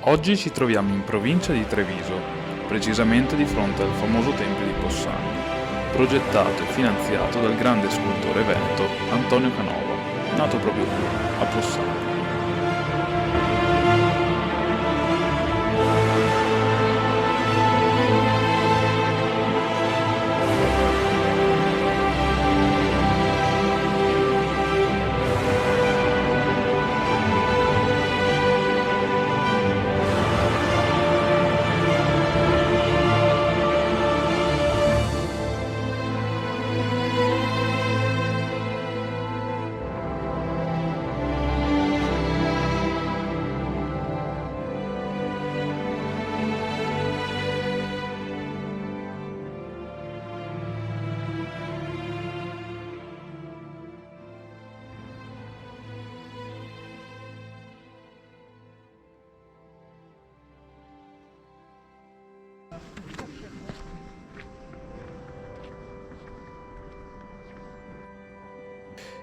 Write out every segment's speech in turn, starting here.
Oggi ci troviamo in provincia di Treviso, precisamente di fronte al famoso tempio di Possagno, progettato e finanziato dal grande scultore veneto Antonio Canova, nato proprio qui, a Possagno.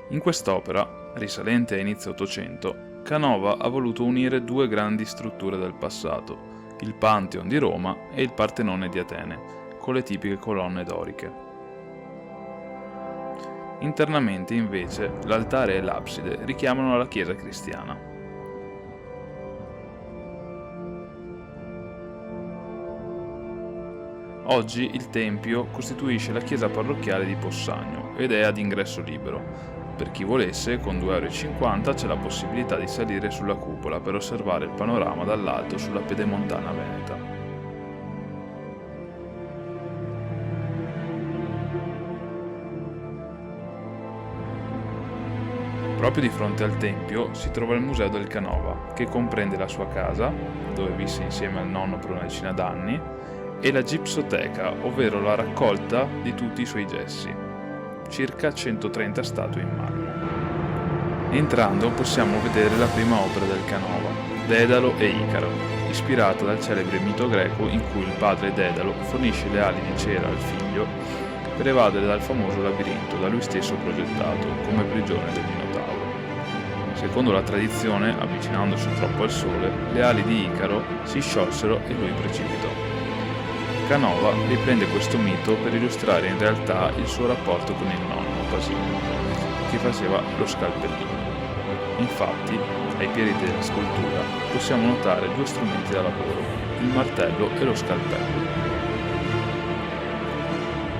In quest'opera, risalente a inizio Ottocento, Canova ha voluto unire due grandi strutture del passato, il Pantheon di Roma e il Partenone di Atene, con le tipiche colonne doriche. Internamente, invece, l'altare e l'abside richiamano la chiesa cristiana. Oggi il tempio costituisce la chiesa parrocchiale di Possagno ed è ad ingresso libero. Per chi volesse, con 2,50 € c'è la possibilità di salire sulla cupola per osservare il panorama dall'alto sulla pedemontana veneta. Proprio di fronte al tempio si trova il Museo del Canova, che comprende la sua casa, dove visse insieme al nonno per una decina d'anni, e la gipsoteca, ovvero la raccolta di tutti i suoi gessi, circa 130 statue in marmo. Entrando possiamo vedere la prima opera del Canova, Dedalo e Icaro, ispirata dal celebre mito greco in cui il padre Dedalo fornisce le ali di cera al figlio per evadere dal famoso labirinto da lui stesso progettato come prigione del Minotauro. Secondo la tradizione, avvicinandosi troppo al sole, le ali di Icaro si sciolsero e lui precipitò. Canova riprende questo mito per illustrare in realtà il suo rapporto con il nonno Pasino, che faceva lo scalpellino. Infatti, ai piedi della scultura possiamo notare due strumenti da lavoro, il martello e lo scalpello.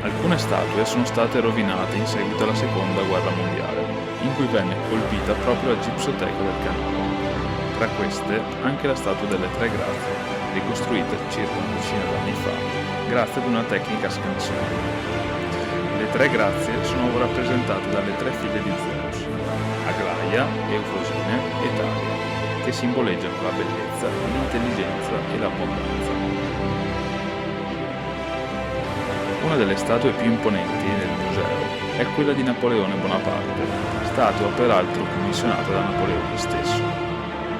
Alcune statue sono state rovinate in seguito alla Seconda Guerra Mondiale, in cui venne colpita proprio la gipsoteca del Canova. Tra queste anche la statua delle Tre Grazie, ricostruita circa una decina d'anni fa, grazie ad una tecnica scansione. Le Tre Grazie sono rappresentate dalle tre figlie di Zeus, Aglaia, Eufrosine e Talia, che simboleggiano la bellezza, l'intelligenza e l'abbondanza. Una delle statue più imponenti nel museo è quella di Napoleone Bonaparte, statua peraltro commissionata da Napoleone stesso.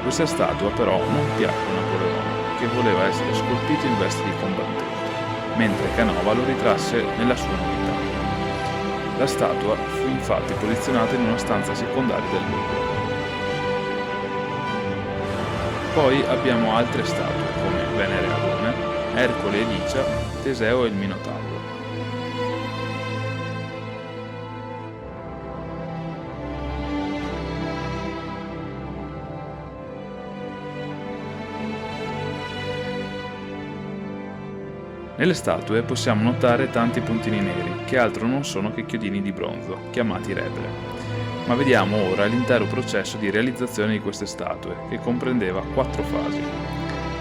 Questa statua però non piacque a Napoleone, che voleva essere scolpito in vesti di combattente, mentre Canova lo ritrasse nella sua novità. La statua fu infatti posizionata in una stanza secondaria del Louvre. Poi abbiamo altre statue come Venere e Adone, Ercole e Licia, Teseo e il Minotauro. Nelle statue possiamo notare tanti puntini neri, che altro non sono che chiodini di bronzo, chiamati reple. Ma vediamo ora l'intero processo di realizzazione di queste statue, che comprendeva 4 fasi.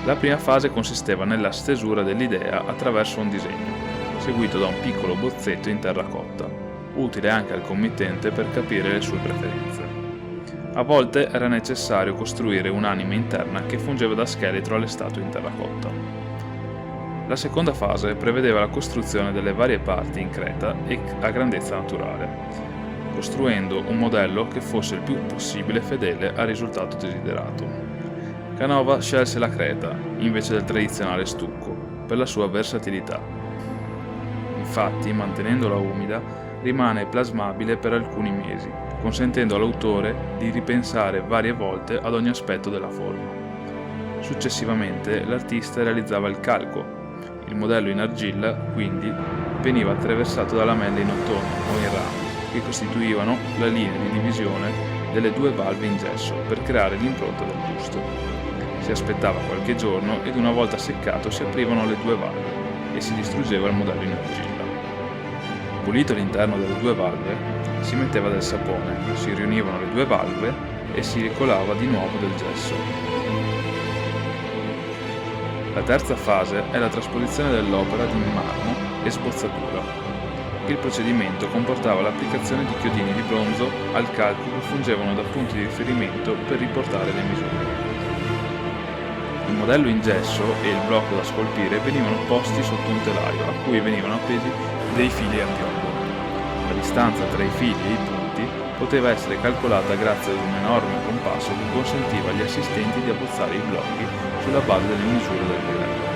La prima fase consisteva nella stesura dell'idea attraverso un disegno, seguito da un piccolo bozzetto in terracotta, utile anche al committente per capire le sue preferenze. A volte era necessario costruire un'anima interna che fungeva da scheletro alle statue in terracotta. La seconda fase prevedeva la costruzione delle varie parti in creta e a grandezza naturale, costruendo un modello che fosse il più possibile fedele al risultato desiderato. Canova scelse la creta invece del tradizionale stucco per la sua versatilità. Infatti, mantenendola umida, rimane plasmabile per alcuni mesi, consentendo all'autore di ripensare varie volte ad ogni aspetto della forma. Successivamente l'artista realizzava il calco. Il modello in argilla, quindi, veniva attraversato da lamelle in ottone o in rame, che costituivano la linea di divisione delle due valve in gesso per creare l'impronta del busto. Si aspettava qualche giorno ed una volta seccato si aprivano le due valve e si distruggeva il modello in argilla. Pulito l'interno delle due valve, si metteva del sapone, si riunivano le due valve e si ricolava di nuovo del gesso. La terza fase è la trasposizione dell'opera di marmo e sbozzatura. Il procedimento comportava l'applicazione di chiodini di bronzo al calco che fungevano da punti di riferimento per riportare le misure. Il modello in gesso e il blocco da scolpire venivano posti sotto un telaio a cui venivano appesi dei fili a piombo. La distanza tra i fili e i punti poteva essere calcolata grazie ad un enorme compasso che consentiva agli assistenti di abbozzare i blocchi sulla base delle misure del modello.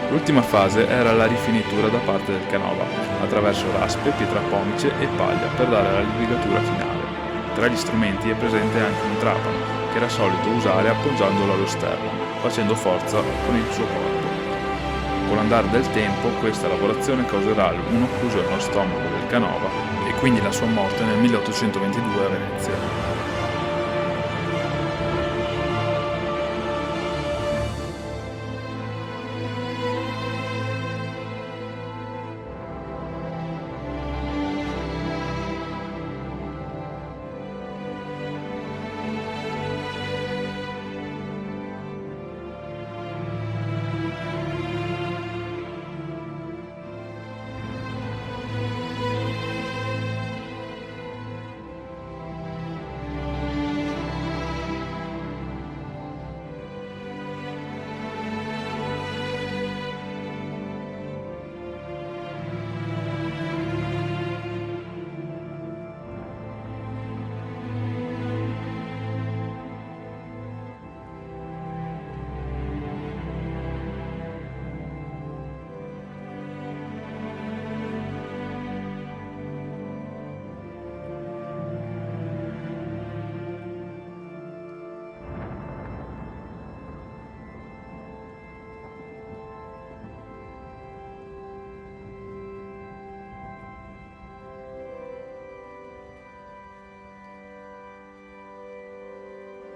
L'ultima fase era la rifinitura da parte del canova, attraverso raspe, pietrapomice e paglia per dare la rigatura finale. Tra gli strumenti è presente anche un trapano, che era solito usare appoggiandolo allo sterno, facendo forza con il suo corpo. Con l'andare del tempo questa lavorazione causerà un'occlusione allo stomaco del canova e quindi la sua morte nel 1822 a Venezia.